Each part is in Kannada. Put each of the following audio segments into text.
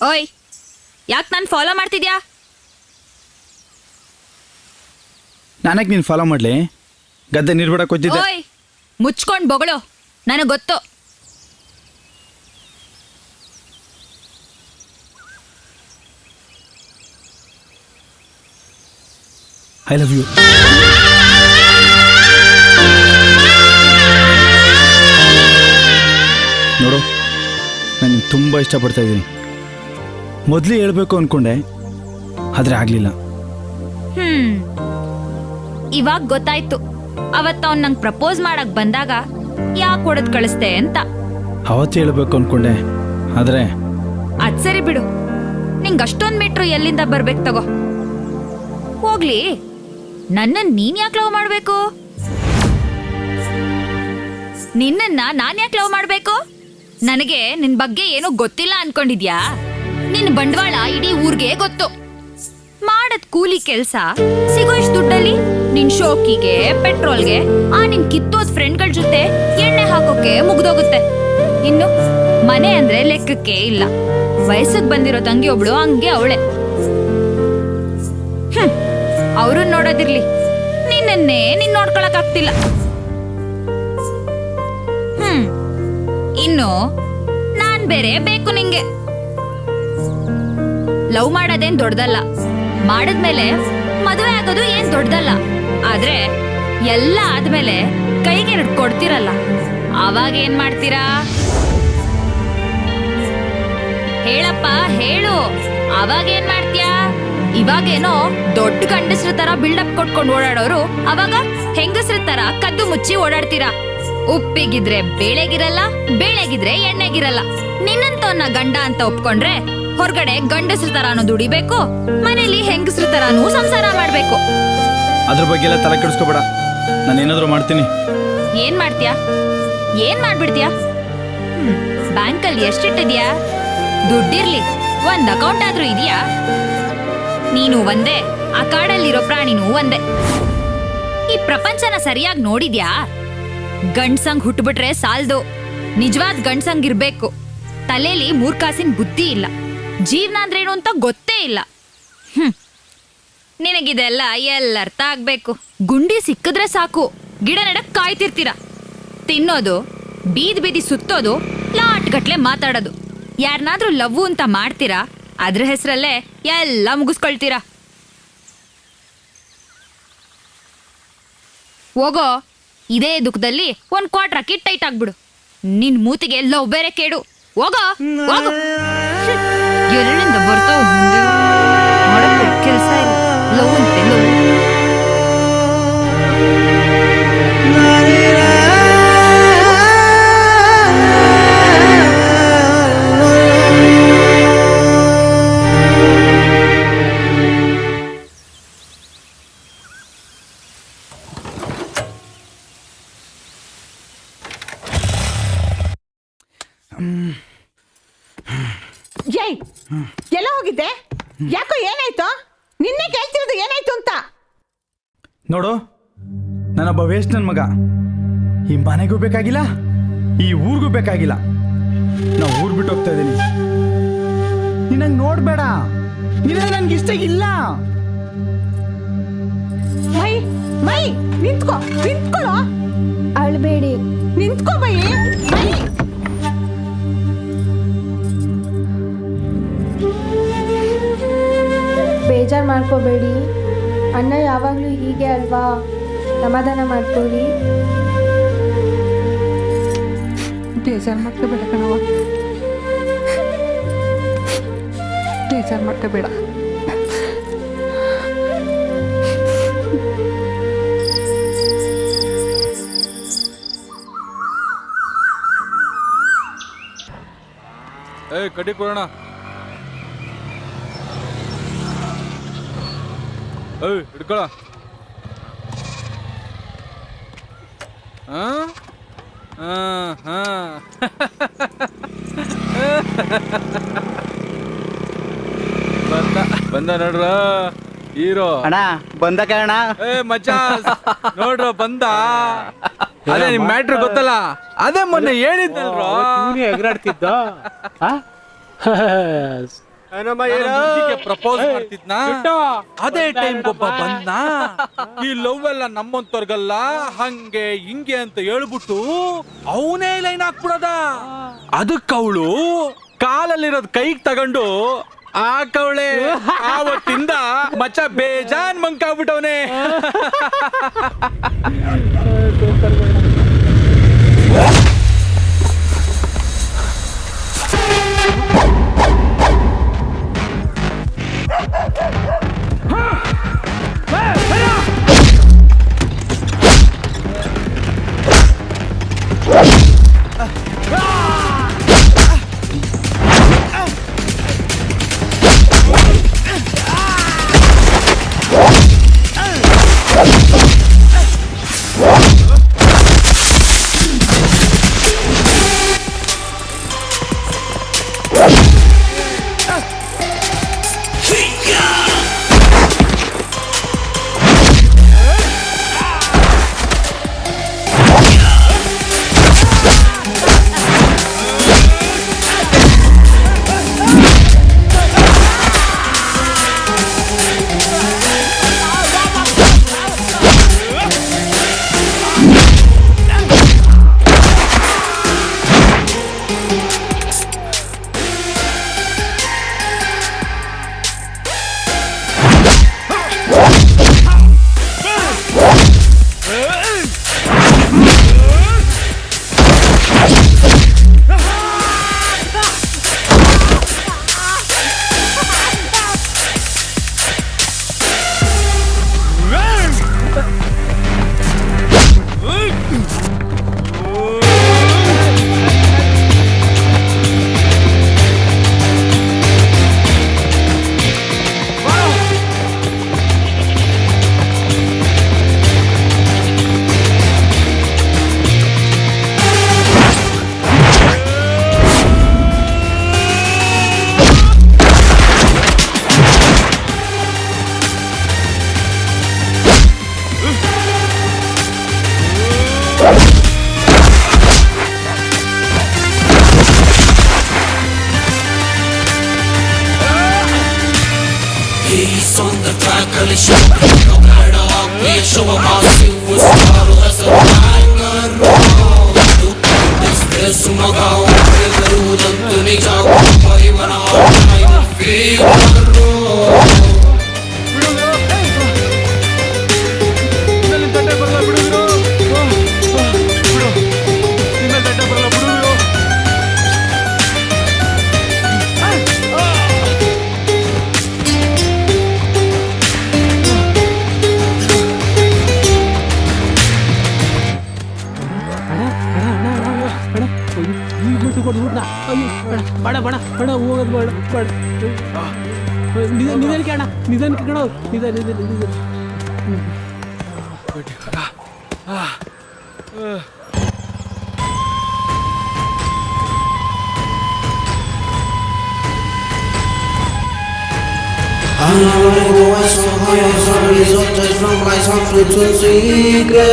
ಓಯ್, ಯಾಕೆ ನಾನು ಫಾಲೋ ಮಾಡ್ತಿದ್ಯಾ? ನಾನಕ್ಕೆ ನೀನು ಫಾಲೋ ಮಾಡಲಿ? ಗದ್ದೆ ನೀರು ಬಿಡಕ್ಕೆ ಹೋಗ್ತಿದ್ದೆ. ಓಯ್, ಮುಚ್ಕೊಂಡು ಬೊಗಳು, ನನಗೆ ಗೊತ್ತು. I love you. ನೋಡು, ನಾನು ತುಂಬ ಇಷ್ಟಪಡ್ತಾ ಇದ್ದೀನಿ. ಮೊದಲೇ ಹೇಳ್ಬೇಕು ಅಂದ್ಕೊಂಡೆ, ಆದರೆ ಆಗಲಿಲ್ಲ. ಇವಾಗ ಗೊತ್ತಾಯ್ತು, ಅವತ್ತು ಅವ್ನು ನಂಗೆ ಪ್ರಪೋಸ್ ಮಾಡಕ್ ಬಂದಾಗ ಯಾಕೆ ಹೊಡೆದು ಕಳಿಸ್ದೆ ಅಂತ. ಅವತ್ತು ಹೇಳ್ಬೇಕು ಅಂದ್ಕೊಂಡೆ, ಆದರೆ ಅದ್ ಸರಿ ಬಿಡು. ನಿಂಗೆ ಅಷ್ಟೊಂದು ಮೀಟ್ರು ಎಲ್ಲಿಂದ ಬರ್ಬೇಕು ತಗೋ. ಹೋಗ್ಲಿ, ನನ್ನನ್ನು ನೀನ್ ಯಾಕೆ ಲವ್ ಮಾಡ್ಬೇಕು? ನಿನ್ನನ್ನ ನಾನ್ ಯಾಕೆ ಲವ್ ಮಾಡ್ಬೇಕು? ನನಗೆ ನಿನ್ ಬಗ್ಗೆ ಏನೂ ಗೊತ್ತಿಲ್ಲ ಅನ್ಕೊಂಡಿದ್ಯಾ? ನಿನ್ ಬಂಡವಾಳ ಇಡೀ ಊರ್ಗೆ ಗೊತ್ತು. ಮಾಡದ್ ಕೂಲಿ ಕೆಲ್ಸ ಸಿಗೋ ಇಷ್ಟು ದುಡ್ಡಲ್ಲಿ ನಿನ್ ಶೋಕಿಗೆ, ಪೆಟ್ರೋಲ್ಗೆ, ಆ ನಿನ್ ಕಿತ್ತೋದ್ ಫ್ರೆಂಡ್ಗಳ ಜೊತೆ ಎಣ್ಣೆ ಹಾಕೋಕೆ ಮುಗ್ದೋಗುತ್ತೆ. ಇನ್ನು ಮನೆ ಅಂದ್ರೆ ಲೆಕ್ಕಕ್ಕೆ ಇಲ್ಲ. ವಯಸ್ಸಿಗೆ ಬಂದಿರೋ ತಂಗಿ ಒಬ್ಳು ಹಂಗೆ ಅವಳೆ. ಅವ್ರನ್ನ ನೋಡೋದಿರ್ಲಿ, ನಿನ್ನನ್ನೇ ನೀನ್ ನೋಡ್ಕೊಳಕ್ ಆಗ್ತಿಲ್ಲ. ಇನ್ನು ನಾನ್ ಬೇರೆ ಬೇಕು ನಿಂಗೆ. ಲವ್ ಮಾಡೋದೇನ್ ದೊಡ್ಡದಲ್ಲ, ಮಾಡದ್ಮೇಲೆ ಮದುವೆ ಆಗೋದು ಏನ್ ದೊಡ್ಡದಲ್ಲ. ಆದ್ರೆ ಎಲ್ಲ ಆದ್ಮೇಲೆ ಕೈಗೆ ಕೊಡ್ತಿರಲ್ಲ, ಅವಾಗ ಏನ್ ಮಾಡ್ತೀರಾ? ಹೇಳಪ್ಪ ಹೇಳು, ಅವಾಗ ಏನ್ ಮಾಡ್ತೀಯಾ? ಇವಾಗೇನೋ ದೊಡ್ಡ ಗಂಡಸ್ರ ತರ ಬಿಲ್ಡಪ್ ಕೊಟ್ಕೊಂಡು ಓಡಾಡೋರು ಅವಾಗ ಹೆಂಗಸ್ರ ತರ ಕದ್ದು ಮುಚ್ಚಿ ಓಡಾಡ್ತೀರಾ. ಉಪ್ಪಿಗಿದ್ರೆ ಬೇಳೆಗಿರಲ್ಲ, ಬೇಳೆಗಿದ್ರೆ ಎಣ್ಣೆಗಿರಲ್ಲ. ನಿನ್ನಂತವನ್ನ ಗಂಡ ಅಂತ ಒಪ್ಕೊಂಡ್ರೆ ಹೊರಗಡೆ ಗಂಡಸ್ರ ತರಾನು ದುಡಿಬೇಕು, ಮನೇಲಿ ಹೆಂಗಸ್ರ ತರಾನು ಸಂಸಾರ ಮಾಡ್ಬೇಕು. ಅದ್ರ ಬಗ್ಗೆ ಎಲ್ಲ ತಲೆ ಕೆಡಿಸ್ಕೋಬೇಡ, ನಾನು ಏನಾದರೂ ಮಾಡ್ತೀನಿ. ಏನ್ ಮಾಡ್ತೀಯಾ? ಏನ್ ಮಾಡ್ಬಿಡ್ತೀಯಾ? ಬ್ಯಾಂಕಲ್ಲಿ ಎಷ್ಟಿಟ್ಟಿದ್ಯಾ? ದುಡ್ಡಿರ್ಲಿ, ಒಂದ್ ಅಕೌಂಟ್ ಆದ್ರೂ ಇದೆಯಾ? ನೀನು ಒಂದೇ, ಆ ಕಾಡಲ್ಲಿರೋ ಪ್ರಾಣಿನೂ ಒಂದೇ. ಈ ಪ್ರಪಂಚನ ಸರಿಯಾಗಿ ನೋಡಿದ್ಯಾ? ಗಂಡ್ಸಂಗ್ ಹುಟ್ಬಿಟ್ರೆ ಸಾಲ್ದು, ನಿಜವಾದ ಗಂಡ್ಸಂಗ್ ಇರ್ಬೇಕು. ತಲೆಲಿ ಮೂರ್ಖಾಸಿನ ಬುದ್ಧಿ ಇಲ್ಲ, ಜೀವನ ಅಂದ್ರೇನು ಅಂತ ಗೊತ್ತೇ ಇಲ್ಲ. ನಿನಗಿದೆಲ್ಲ ಎಲ್ಲರ್ಥ ಆಗ್ಬೇಕು. ಗುಂಡಿ ಸಿಕ್ಕಿದ್ರೆ ಸಾಕು, ಗಿಡ ನೆಡಕ್ ಕಾಯ್ತಿರ್ತೀರ. ತಿನ್ನೋದು, ಬೀದಿ ಬೀದಿ ಸುತ್ತೋದು, ಲಾಟ್ಗಟ್ಲೆ ಮಾತಾಡೋದು. ಯಾರನ್ನಾದ್ರೂ ಲವ್ ಅಂತ ಮಾಡ್ತೀರಾ, ಅದ್ರ ಹೆಸರಲ್ಲೇ ಎಲ್ಲ ಮುಗಿಸ್ಕೊಳ್ತೀರಾ. ಹೋಗೋ, ಇದೇ ದುಃಖದಲ್ಲಿ ಒಂದ್ ಕ್ವಾರ್ಟರ್ ಅಕ್ಕಿ ಟೈಟ್ ಆಗ್ಬಿಡು. ನಿನ್ ಮೂತಿಗೆ ಲವ್ ಬೇರೆ ಕೇಡು. ಹೋಗೋ ಹೋಗೋ. ಎಲ್ಲಿಂದ ಬರ್ತಾವ ಕೆಲಸ ಇಲ್ಲ. ಲವ್ ಅಂತೆ ಲವ್. ಏಯ್, ಎಲ್ಲ ಹೋಗಿದ್ದೆ? ಯಾಕೋ ಏನಾಯ್ತು? ನಿನ್ನೆ ಕೇಳ್ತಿರೋದು ಏನಾಯ್ತು ಅಂತ. ನೋಡು, ನಾನೊಬ್ಬ ವೇಸ್ಟ್ ನನ್ನ ಮಗ. ಈ ಮನೆಗೂ ಬೇಕಾಗಿಲ್ಲ, ಈ ಊರಿಗೂ ಬೇಕಾಗಿಲ್ಲ. ನಾ ಊರ್ ಬಿಟ್ಟು ಹೋಗ್ತಾ ಇದ್ದೀನಿ. ನಿನ್ನಂಗೆ ನೋಡ್ಬೇಡ, ನಿನ್ನ ನನ್ಗೆ ಇಷ್ಟ ಇಲ್ಲ. ಮೈ ಮೈ ನಿಂತ್ಕೋ, ನಿಂತ್ಕೊಳ್ಳೋ. ಅಳ್ಬೇಡಿ, ನಿಂತ್ಕೋ ಮೈ. ಮೈ ಬೇಜಾರು ಮಾಡ್ಕೋಬೇಡಿ. ಅಣ್ಣ ಯಾವಾಗಲೂ ಹೀಗೆ ಅಲ್ವಾ, ಸಮಾಧಾನ ಮಾಡ್ಕೊಳ್ಳಿ. ಬೇಜಾರು ಮಾಡ್ಕೋಬೇಡ ಕಣವ, ಬೇಜಾರು ಮಾಡ್ಕೋಬೇಡ. ಕಡಿ ಕೊಡೋಣ. ಹಿಡ್ಕೊಳ. ಬಂದ ನೋಡ್ರ ಹೀರೋ. ಅಣ್ಣ ಬಂದ ಕಾರಣ. ಮಚ್ಚ ನೋಡ್ರ ಬಂದ. ಅದೇ ನಿಮ್ ಮ್ಯಾಟ್ರ್ ಗೊತ್ತಲ್ಲ, ಅದೇ ಮೊನ್ನೆ ಹೇಳಿದ್ದಲ್ರ. ಎಗರಾಡ್ತಿದ್ದ. ಪ್ರಪೋಸ್ ಮಾಡ್ತಿದ್ನಾ ಅದೇ ಟೈಮ್ ಒಬ್ಬ ಬಂದ ಈ ಲವ್ ಎಲ್ಲ ನಮ್ಮಂತವ್ರಿಗಲ್ಲ ಹಂಗೆ ಹಿಂಗೆ ಅಂತ ಹೇಳ್ಬಿಟ್ಟು ಅವನೇ ಲೈನ್ ಹಾಕ್ಬಿಡದ ಅದಕ್ಕೆ ಅವಳು ಕಾಲಲ್ಲಿರೋದ್ ಕೈಗೆ ತಗೊಂಡು ಆಕವಳೆ ಆವತ್ತಿಂದ ಮಚ್ಚ ಬೇಜಾನ್ ಮಂಕಾಗ್ಬಿಟ್ಟವನೇ. He's on the track, Ali show no matter how we show him how he was started as a tiger. This sumagao, everyone to me jaw, boy when I feel. ಬೇಡ ಬೇಡ ಬೇಡ ಹೋಗೋದು ಬೇಡ ಬೇಡ ನಿಧಾನಕ್ಕೆ ಅಣ್ಣ ನಿಧಾನಕ್ಕೆ ಕಣ ನಿಧಾನ ನಿಧಾನ I know the voice of higher authorities of just from my secrets and secrets.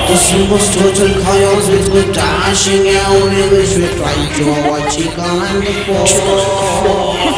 The symbols total chaos with good dashing out in which we try to avoid chica and the fall.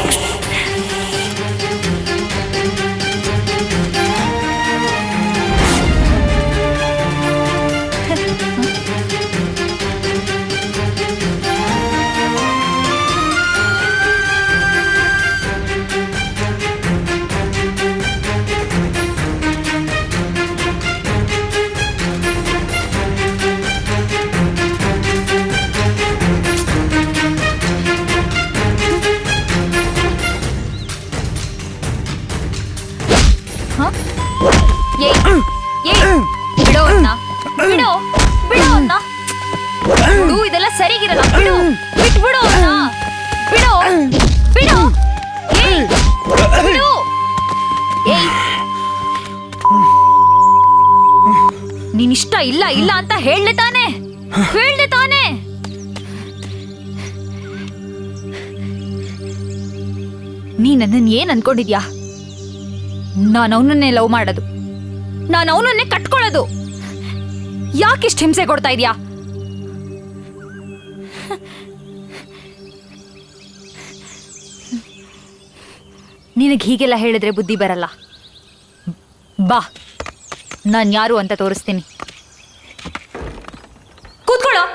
ಬಿಡೋ ಅಣ್ಣ ಬಿಡೋ ಬಿಡೋ ಅಣ್ಣ ಬಿಡು ಇದೆಲ್ಲ ಸರಿಗಿರಲ್ಲ ಬಿಡು ಬಿಟ್ಬಿಡು ಅಣ್ಣ ಬಿಡೋ ಬಿಡೋ ಏಯ್ ಬಿಡು ಏಯ್ ನೀನಿಷ್ಟ ಇಲ್ಲ ಇಲ್ಲ ಅಂತ ಹೇಳ್ದೆ ತಾನೆ ನೀ ನನ್ನನ್ನು ಏನ್ ಅನ್ಕೊಂಡಿದ್ಯಾ? ನಾನು ಅವನನ್ನೇ ಲವ್ ಮಾಡೋದು, ನಾನು ಅವನನ್ನೇ ಕಟ್ಕೊಳ್ಳೋದು. ಯಾಕಿಷ್ಟು ಹಿಂಸೆ ಕೊಡ್ತಾ ಇದ್ಯಾ? ನಿನಗೆ ಹೀಗೆಲ್ಲ ಹೇಳಿದ್ರೆ ಬುದ್ಧಿ ಬರಲ್ಲ. ಬಾ, ನಾನು ಯಾರು ಅಂತ ತೋರಿಸ್ತೀನಿ. ಕೂತ್ಕೊಳ್ಳೋ.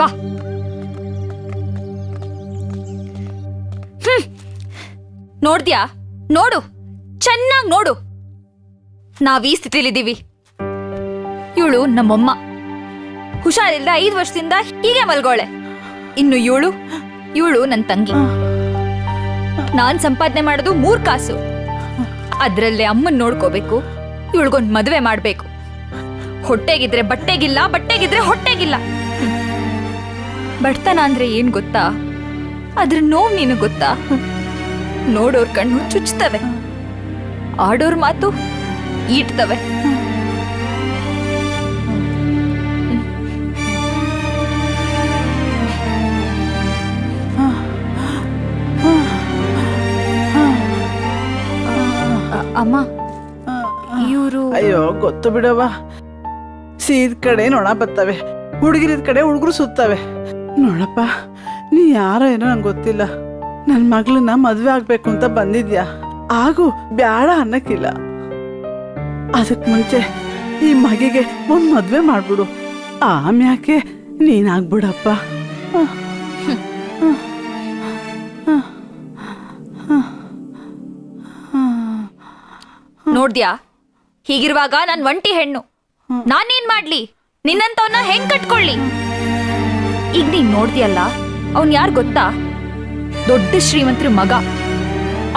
ಬಾ. ನೋಡ್ದ್ಯಾ? ನೋಡು, ಚೆನ್ನಾಗಿ ನೋಡು. ನಾವ್ ಈ ಸ್ಥಿತಿಲಿದ್ದೀವಿ. ಇವಳು ನಮ್ಮಮ್ಮ. ಹುಷಾರಿಲ್ದ 5 ವರ್ಷದಿಂದ ಹೀಗೆ ಮಲ್ಗೋಳೆ. ಇನ್ನು ಇವಳು ನನ್ನ ತಂಗಿ. ನಾನ್ ಸಂಪಾದನೆ ಮಾಡೋದು 3 ಕಾಸು. ಅದ್ರಲ್ಲೇ ಅಮ್ಮನ್ ನೋಡ್ಕೋಬೇಕು. ಇವಳಿಗೊಂದು ಮದುವೆ ಮಾಡ್ಬೇಕು. ಹೊಟ್ಟೆಗಿದ್ರೆ ಬಟ್ಟೆಗಿಲ್ಲ, ಬಟ್ಟೆಗಿದ್ರೆ ಹೊಟ್ಟೆಗಿಲ್ಲ. ಬಡತನ ಅಂದ್ರೆ ಏನ್ ಗೊತ್ತಾ? ಅದ್ರ ನೋವು ನೀನು ಗೊತ್ತಾ? ನೋಡೋರ್ ಕಣ್ಣು ಚುಚ್ತವೆ, ಆಡೋರ್ ಮಾತು ಈಟ್ತವೆ. ಅಮ್ಮ, ಇವರು ಅಯ್ಯೋ ಗೊತ್ತು ಬಿಡವ. ಸೀದ್ ಕಡೆ ನೊಣ ಬರ್ತವೆ, ಹುಡುಗಿರಿದ ಕಡೆ ಹುಡುಗರು ಸುತ್ತವೆ. ನೋಡಪ್ಪ, ನೀ ಯಾರೋ ಏನೋ ನಂಗೆ ಗೊತ್ತಿಲ್ಲ. ನನ್ನ ಮಗಳನ್ನ ಮದ್ವೆ ಆಗ್ಬೇಕು ಅಂತ ಬಂದಿದ್ಯಾ? ಆಗು, ಬ್ಯಾಡ ಅನ್ನಕ್ಕಿಲ್ಲ. ಅದಕ್ ಮುಂಚೆ ಈ ಮಗಿಗೆ ಒಂದ್ ಮದ್ವೆ ಮಾಡ್ಬಿಡು. ಆಮ್ಯಾಕೆ ನೀನಾಗ್ಬಿಡಪ್ಪ. ನೋಡ್ದ್ಯಾ? ಹೀಗಿರುವಾಗ ನಾನ್ ಒಂಟಿ ಹೆಣ್ಣು. ನಾನೇನ್ ಮಾಡ್ಲಿ? ನಿನ್ನಂತವನ್ನ ಹೆಂಗ್ ಕಟ್ಕೊಳ್ಳಿ? ಈಗ ನೀನ್ ನೋಡ್ದ್ಯಲ್ಲ, ಅವನ್ ಯಾರ್ ಗೊತ್ತಾ? ದೊಡ್ಡ ಶ್ರೀಮಂತರ ಮಗ.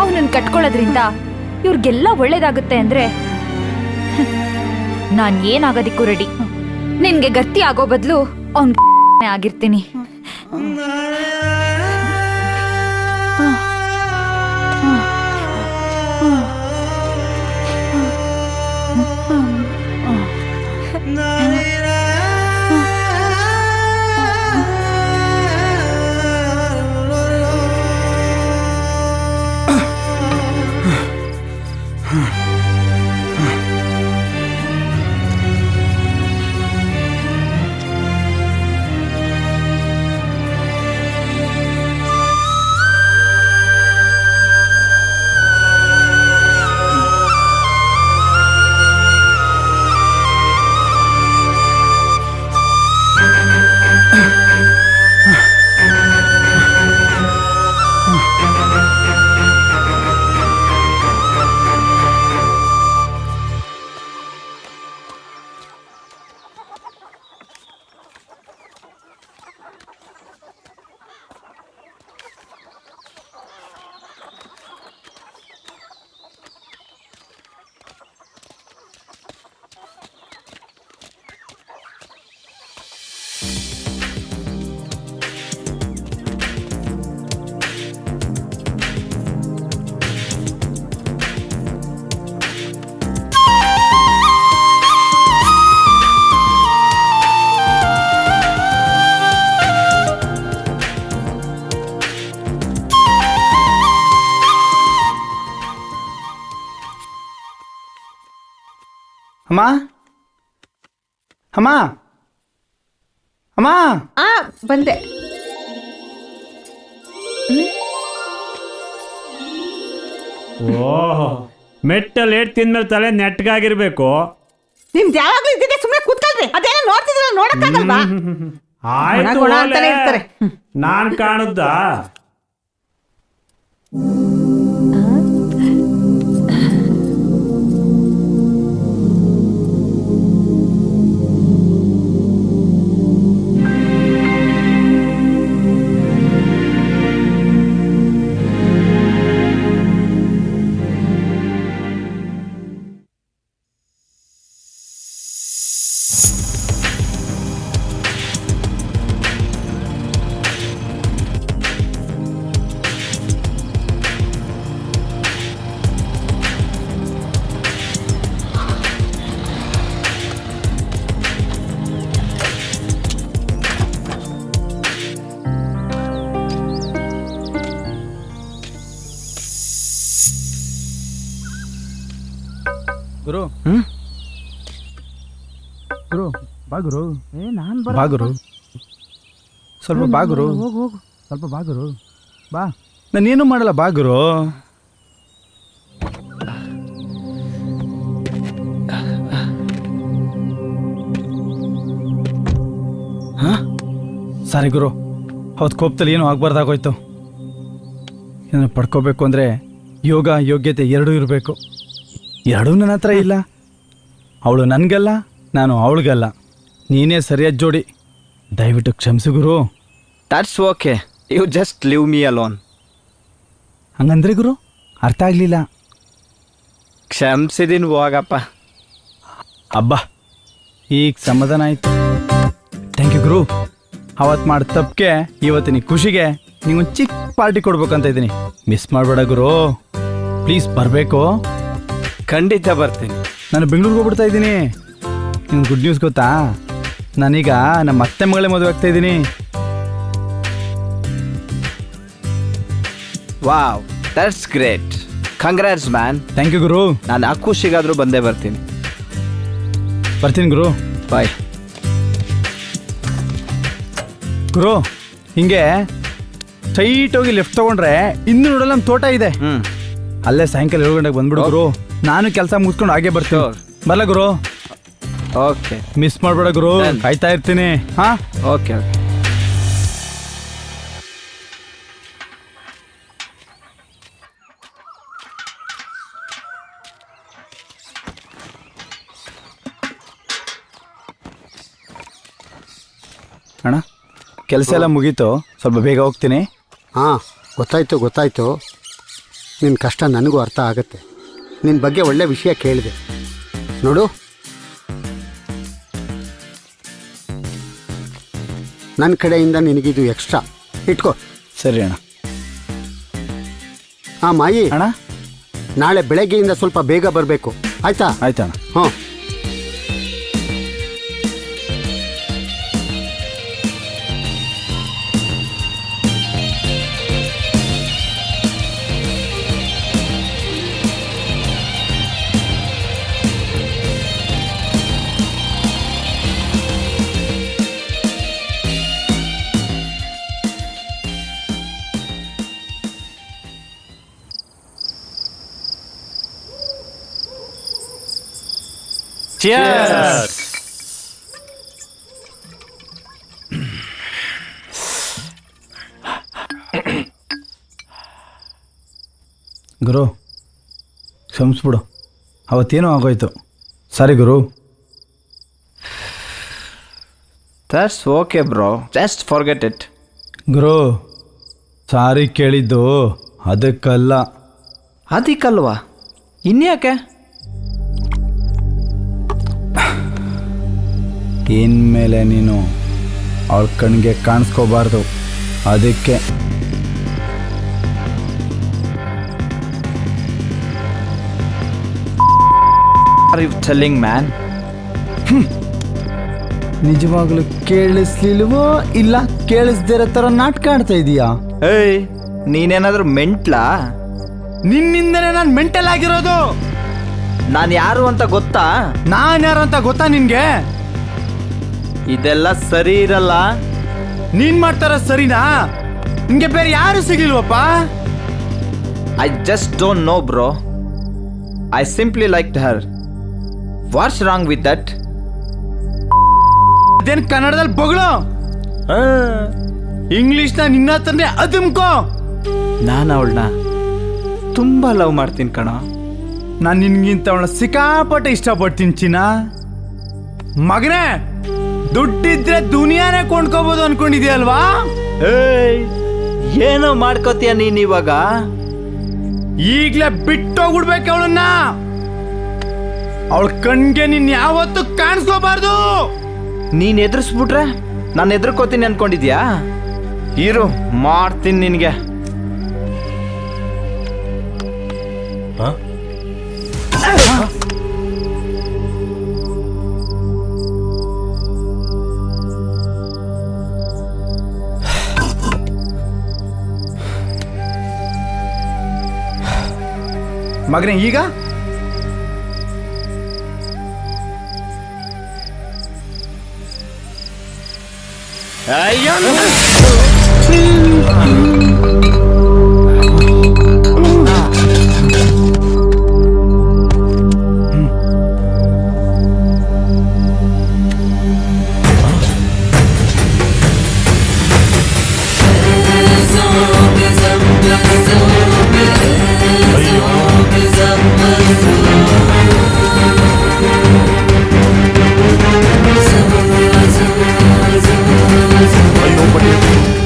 ಅವನನ್ನ ಕಟ್ಕೊಳ್ಳೋದ್ರಿಂದ ಇವ್ರಿಗೆಲ್ಲ ಒಳ್ಳೇದಾಗುತ್ತೆ ಅಂದ್ರೆ ನಾನ್ ಏನಾಗೋದಿಕ್ಕೂ ರೆಡಿ. ನಿನ್ಗೆ ಗತಿ ಆಗೋ ಬದಲು ಅವನ್ ಆಗಿರ್ತೀನಿ. ಅಮ್ಮ, ಅಮ್ಮ, ಅಮ್ಮ. ಬಂದೆ. ಓಹ್, ಮೆಟ್ಟಲ್ ಏಟ್ ತಿಂದ್ಮೇಲೆ ತಲೆ ನೆಟ್ಗಾಗಿರ್ಬೇಕು. ನಿಮ್ದು ಯಾವಾಗ್ಲೂ ಇದ್ದಿದೆ, ಸುಮ್ಮನೆ ಕೂತ್ಕೊಳ್ರಿ. ಅದೇನೋ ನೋಡ್ತಿದ್ರಲ್ಲ, ನೋಡಕ್ಕಾಗಲ್ವಾ? ಆಯ್ತು, ಗುಣ ಅಂತಾನೆ ಇರ್ತಾರೆ. ನಾನ್ ಕಾಣುತ್ತಾ? ಗುರು ಹ್ಮ್ ಗುರು ಬಾ ಗುರು ನಾನು ಬಾ ಗುರು ಸ್ವಲ್ಪ ಬಾ ಗುರು ಹೋಗು ಸ್ವಲ್ಪ ಬಾ ಗುರು ಬಾ ನಾನೇನು ಮಾಡಲ್ಲ ಬಾ ಗುರು. ಸಾರಿ ಗುರು, ಅವತ್ತು ಕೋಪದಲ್ಲಿ ಏನೂ ಆಗ್ಬಾರ್ದಾಗೋಯ್ತು. ಏನೋ ಪಡ್ಕೋಬೇಕು ಅಂದರೆ ಯೋಗ ಯೋಗ್ಯತೆ ಎರಡೂ ಇರಬೇಕು. ಎರಡೂ ನನ್ನ ಹತ್ರ ಇಲ್ಲ. ಅವಳು ನನಗಲ್ಲ, ನಾನು ಅವಳಿಗಲ್ಲ. ನೀನೇ ಸರಿಯಾದ ಜೋಡಿ. ದಯವಿಟ್ಟು ಕ್ಷಮಿಸು ಗುರು. That's okay, you just leave me alone. ಹಂಗಂದ್ರೆ ಗುರು ಅರ್ಥ ಆಗಲಿಲ್ಲ. ಕ್ಷಮಿಸಿದೀನಿ ಹೋಗಪ್ಪ. ಅಬ್ಬಾ ಈಗ ಸಮಾಧಾನ ಆಯಿತು. ಥ್ಯಾಂಕ್ ಯು ಗುರು. ಅವತ್ತು ಮಾಡಿ ತಪ್ಪಿಗೆ ಇವತ್ತಿನ ಖುಷಿಗೆ ನಿಂಗೊಂದು ಚಿಕ್ಕ ಪಾರ್ಟಿ ಕೊಡ್ಬೇಕಂತ ಇದ್ದೀನಿ. ಮಿಸ್ ಮಾಡಬೇಡ ಗುರು, ಪ್ಲೀಸ್ ಬರಬೇಕು. ಖಂಡಿತ ಬರ್ತೀನಿ. ನಾನು ಬೆಂಗಳೂರಿಗೆ ಹೋಗ್ಬಿಡ್ತಾ ಇದ್ದೀನಿ. ನಿಮ್ಗೆ ಗುಡ್ ನ್ಯೂಸ್ ಗೊತ್ತಾ? ನಾನೀಗ ನಮ್ಮ ಅತ್ತೆ ಮಗಳೇ ಮದುವೆ ಆಗ್ತಾ ಇದ್ದೀನಿ. Wow, that's great. Congrats man. Thank you ಗುರು. ನಾನು ಆ ಖುಷಿಗಾದರೂ ಬಂದೇ ಬರ್ತೀನಿ. ಬರ್ತೀನಿ ಗುರು. ಬಾಯ್. ಗುರು ಹಿಂಗೆ ಸ್ಟ್ರೈಟ್ ಹೋಗಿ ಲೆಫ್ಟ್ ತಗೊಂಡ್ರೆ ಇನ್ನೂ ನೋಡಲ್ಲ ನಮ್ಮ ತೋಟ ಇದೆ. ಅಲ್ಲೇ ಸಾಯಂಕಾಲ 7 ಗಂಟೆಗೆ ಬಂದ್ಬಿಡು ಗುರು. ನಾನು ಕೆಲಸ ಮುಗಿಸ್ಕೊಂಡು ಹಾಗೆ ಬರ್ತೀನಿ. ಬರಲ್ಲ ಗುರು. ಓಕೆ, ಮಿಸ್ ಮಾಡಬೇಡ ಗುರು. ಕಾಯ್ತಾ ಇರ್ತೀನಿ. ಹಾ ಓಕೆ ಓಕೆ. ಅಣ್ಣ ಕೆಲಸ ಎಲ್ಲ ಮುಗೀತು, ಸ್ವಲ್ಪ ಬೇಗ ಹೋಗ್ತೀನಿ. ಹಾಂ, ಗೊತ್ತಾಯ್ತು. ನಿನ್ನ ಕಷ್ಟ ನನಗೂ ಅರ್ಥ ಆಗುತ್ತೆ. ನಿನ್ನ ಬಗ್ಗೆ ಒಳ್ಳೆ ವಿಷಯ ಕೇಳಿದೆ ನೋಡು. ನನ್ನ ಕಡೆಯಿಂದ ನಿನಗಿದು ಎಕ್ಸ್ಟ್ರಾ ಇಟ್ಕೋ. ಸರಿ ಅಣ್ಣ. ಹಾಂ ಮಾಯಿ ಅಣ್ಣ, ನಾಳೆ ಬೆಳಗ್ಗೆಯಿಂದ ಸ್ವಲ್ಪ ಬೇಗ ಬರಬೇಕು, ಆಯ್ತಾ? ಆಯ್ತಣ್ಣ. ಹಾಂ. Cheers. ಗುರು ಕ್ಷಮಿಸ್ಬಿಡು, ಅವತ್ತೇನೋ ಆಗೋಯ್ತು. ಸಾರಿ ಗುರು. That's okay bro, just forget it. ಗುರು ಸಾರಿ ಕೇಳಿದ್ದು ಅದಕ್ಕಲ್ಲ. ಅದಕ್ಕಲ್ವಾ? ಇನ್ಯಾಕೆ? ಇನ್ಮೇಲೆ ನೀನು ಅವಳ ಕಣ್ಣಿಗೆ ಕಾಣಿಸ್ಕೋಬಾರ್ದು, ಅದಕ್ಕೆ. Are you telling man? ನಿಜವಾಗ್ಲೂ ಕೇಳಿಸ್ಲಿಲ್ವೋ ಇಲ್ಲ ಕೇಳಿಸ್ದಿರೋ ಥರ ನಾಟಕ ಆಡ್ತಾ ಇದೀಯಾ? ಏಯ್, ನೀನೇನಾದ್ರೂ ಮೆಂಟ್ಲಾ? ನಿನ್ನಿಂದನೇ ನಾನು ಮೆಂಟಲ್ ಆಗಿರೋದು. ನಾನು ಯಾರು ಅಂತ ಗೊತ್ತಾ? ನಾನು ಯಾರು ಅಂತ ಗೊತ್ತಾ ನಿನ್ಗೆ? ಇದೆಲ್ಲ ಸರಿ ಇರಲ್ಲ. ನೀನ್ ಮಾಡ್ತಾರ ಸರಿನಾ? ನಿಂಗೆ ಬೇರೆ ಯಾರು ಸಿಗ್ಲಿಲ್ವಪ್ಪ? I just don't know bro. I simply liked her. What's wrong with that? ಅದೇನು ಕನ್ನಡದಲ್ಲಿ ಬೊಗಳು, ಇಂಗ್ಲಿಷ್ನ ನಿನ್ನ ಹತ್ರನೇ ಅದುಮ್ಕೋ. ನಾನು ಅವಳನ್ನ ತುಂಬಾ ಲವ್ ಮಾಡ್ತೀನಿ ಕಣ. ನಾನು ನಿನ್ಗಿಂತ ಅವಳ ಸಿಕ್ಕಾಪಟ್ಟೆ ಇಷ್ಟಪಡ್ತೀನಿ ಚಿನ್ನ. ಮಗನೇ, ದುಡ್ಡಿದ್ರೆ ದುನಿಯಾನೇ ಕೊಂಡ್ಕೋಬಹುದು ಅನ್ಕೊಂಡಿದ್ಯಲ್ವಾ? ಏಯ್, ಏನೋ ಮಾಡ್ಕೋತೀಯ ನೀನ್ ಇವಾಗ? ಈಗ್ಲೇ ಬಿಟ್ಟೋಗ್ಬಿಡ್ಬೇಕು ಅವಳನ್ನ. ಅವಳ ಕಣ್ಗೆ ನೀನ್ ಯಾವತ್ತೂ ಕಾಣಿಸ್ಕೋಬಾರ್ದು. ನೀನ್ ಎದುರಿಸ್ಬಿಟ್ರೆ ನಾನು ಎದುರ್ಕೋತೀನಿ ಅನ್ಕೊಂಡಿದ್ಯಾ? ಇರು, ಮಾಡ್ತೀನಿ ನಿನ್ಗೆ. ಮಗನೇ, ಈಗ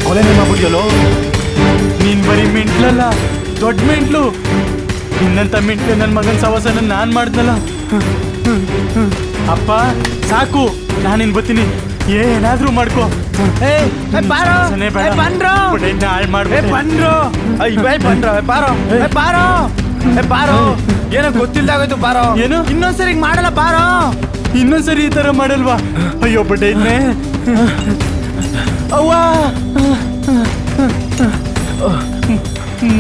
ಕೊಲೆನೇ ಮಾಡ್ಬಿಟ್ಟಿಯಲ್ಲೋ ನೀನ್ ಬರೀ ಮೆಂಟ್ಲಲ್ಲ ದೊಡ್ಡ ಮೆಂಟ್ಲು. ನಿನ್ನಂತ ಮೆಂಟ್ಲು ನನ್ನ ಮಗನ ಸವಾಸನ ನಾನ್ ಮಾಡ್ದಲ್ಲ. ಅಪ್ಪ ಸಾಕು, ನಾನಿನ್ ಬರ್ತೀನಿ, ಏನಾದ್ರೂ ಮಾಡ್ಕೋ. ಏನೋ ಗೊತ್ತಿಲ್ದಾಗೋಯ್ತು ಬಾರೋ. ಏನು ಇನ್ನೊಂದ್ಸರಿ ಮಾಡಲ್ಲ ಬಾರೋ. ಇನ್ನೊಂದ್ಸರಿ ಈ ತರ ಮಾಡಲ್ವಾ? ಅಯ್ಯೋ ಬಡ್ಡೆ ಇದ್ನೇ ಅವ್ವ,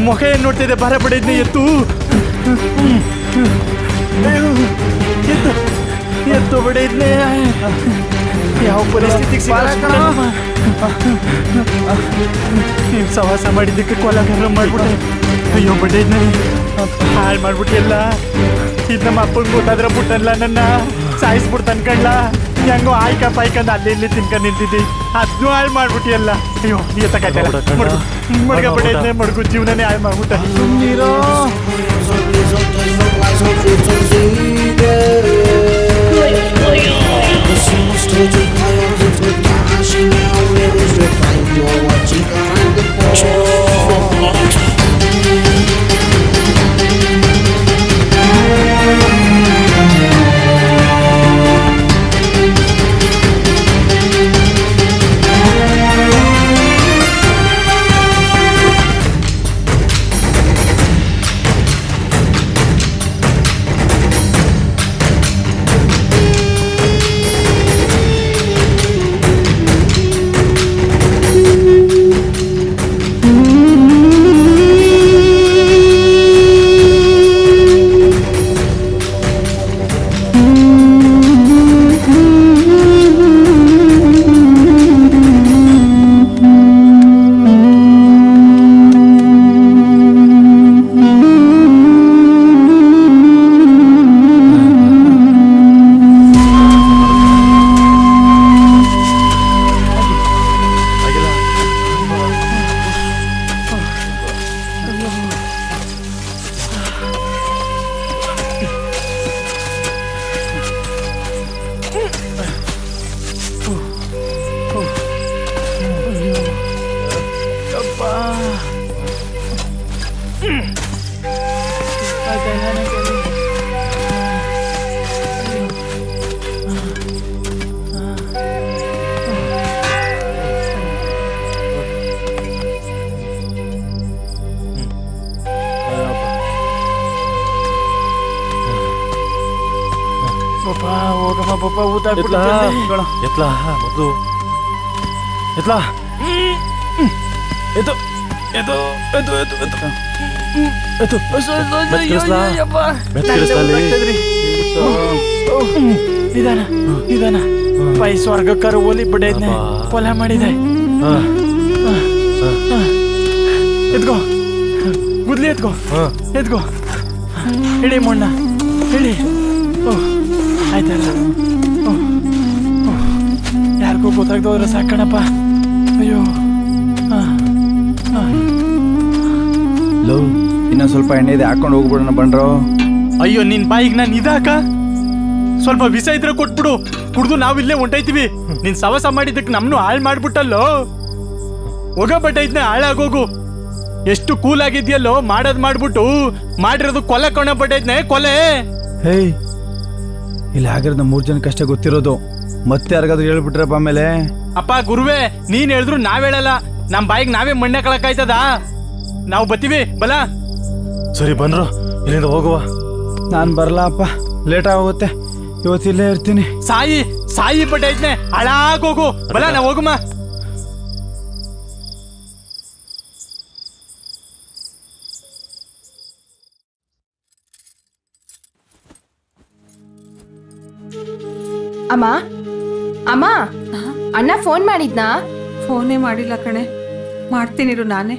ಮುಖ ಏನ್ ನೋಡ್ತಿದ್ದೆ? ಬಾರ ಬಡ್ಡೆ ಇದ್ನೇ ಎತ್ತು ಎತ್ತು ಎತ್ತು ಬಡ್ಡೆ ಇದ್ನೇ. ಯಾವ ಪರಿಸ್ಥಿತಿಗೆ ನೀವು ಸವಾಸ ಮಾಡಿದ್ದಕ್ಕೆ ಕೊಲಗಾರ ಮಾಡ್ಬಿಟ್ಟೆ. ಅಯ್ಯೋ ಬಡ್ಡೆ ಇದ್ನೇ ಹಾಳು ಮಾಡ್ಬಿಟ್ಟು ಎಲ್ಲ. ಇದು ನಮ್ಮ ಅಪ್ಪಂಗೆ ಗೊತ್ತಾದ್ರೆ ಬಿಟ್ಟಲ್ಲ, ನನ್ನ ಸಾಯಿಸ್ಬಿಡ್ತಾನೆ ಕಣ್ಲ. ಹೆಂಗೋ ಆಯ್ಕ ಪಾಯ್ಕಂದ ಅಲ್ಲಿ ಇಲ್ಲಿ ತಿನ್ಕೊಂಡು ನಿಂತಿದ್ದಿ, ಅದನ್ನು ಹಾಳು ಮಾಡ್ಬಿಟ್ಟು ಎಲ್ಲ. ಅಯ್ಯೋ ಮಡ್ಗ ಬಡ್ಡೆ ಇದ್ನೇ, ಮಡ್ಗು ಜೀವನನೇ ಹಾಳು ಮಾಡ್ಬಿಟ್ಟ. ನೀರೋ ನಿಧಾನ ನಿಧಾನ ಪೈ ಸ್ವರ್ಗಕ್ಕರು ಓಲಿ ಬಿಡೈದ್ನೆ ಕೊಲ ಮಾಡಿದೆ. ಎತ್ಕೋ ಗುದ್ಲಿ, ಎತ್ಕೋ ಎತ್ಕೋ, ಇಡೀ ಮೊಣ್ಣ ಇಡೀ. ಆಯ್ತಲ್ಲ, ಯಾರಿಗೂ ಗೊತ್ತಾಗ್ದವ್ರೆ ಸಾಕಣಪ್ಪ. ಅಯ್ಯೋ ಲವ್, ಇನ್ನೊಂದು ಸ್ವಲ್ಪ ಎಣ್ಣೆ ಇದೆ, ಹಾಕೊಂಡು ಹೋಗ್ಬಿಡೋಣ ಬಂಡ್ರೋ. ಅಯ್ಯೋ ನಿನ್ ಬಾಯಿಗೆ ನಾನು ಇದಾಕ, ಸ್ವಲ್ಪ ವಿಷ ಇದ್ರೆ ಕೊಟ್ಬಿಡು, ಕುಡ್ದು ನಾವಿಲ್ಲೇ ಹೊಂಟೈತಿವಿ. ನೀನ್ ಸವಸ ಮಾಡಿದ್ದಕ್ಕೆ ನಮ್ನು ಹಾಳು ಮಾಡ್ಬಿಟ್ಟಲ್ಲೋ. ಹೋಗ ಬಟ್ಟೈತ್ನೆ ಹಾಳಾಗೋಗು. ಎಷ್ಟು ಕೂಲ್ ಆಗಿದ್ಯಲ್ಲೋ, ಮಾಡೋದ್ ಮಾಡ್ಬಿಟ್ಟು ಮಾಡಿರೋದು ಕೊಲೆ ಕಣ ಬಟ್ಟೈತ್ನೆ ಕೊಲೆ. ಹೇಯ್, ಇಲ್ಲಿ ಆಗಿರೋದು 3 ಜನ ಕಷ್ಟ ಗೊತ್ತಿರೋದು, ಮತ್ತೆ ಯಾರಿಗಾದ್ರು ಹೇಳ್ಬಿಟ್ರಪ್ಪ ಆಮೇಲೆ. ಅಪ್ಪ ಗುರುವೇ, ನೀನ್ ಹೇಳಿದ್ರು ನಾವ್ ಹೇಳಲ್ಲ, ನಮ್ ಬಾಯಿಗೆ ನಾವೇ ಮಣ್ಣೆ ಕಳಕಾಯ್ತದ. ನಾವು ಬತ್ತೀವಿ ಬಲ. ಸರಿ ಬನ್ರು, ಇಲ್ಲಿಂದ ಹೋಗುವ. ನಾನ್ ಬರಲ್ಲ ಅಪ್ಪ, ಲೇಟ್ ಆಗೋಗುತ್ತೆ, ಇವತ್ತಿಲ್ಲೇ ಇರ್ತೀನಿ. ಸಾಯಿ ಸಾಯಿ ಬಟ್ಟೈತ್ನೆ ಹಾಳಾಗೋಗು ಬಲ, ನಾ ಹೋಗುಮ. ಅಮ್ಮ ಅಮ್ಮ, ಅಣ್ಣ ಫೋನ್ ಮಾಡಿದ್ನಾ? ಫೋನೇ ಮಾಡಿಲ್ಲ ಕಣೆ, ಮಾಡ್ತೀನಿರು ನಾನೇ.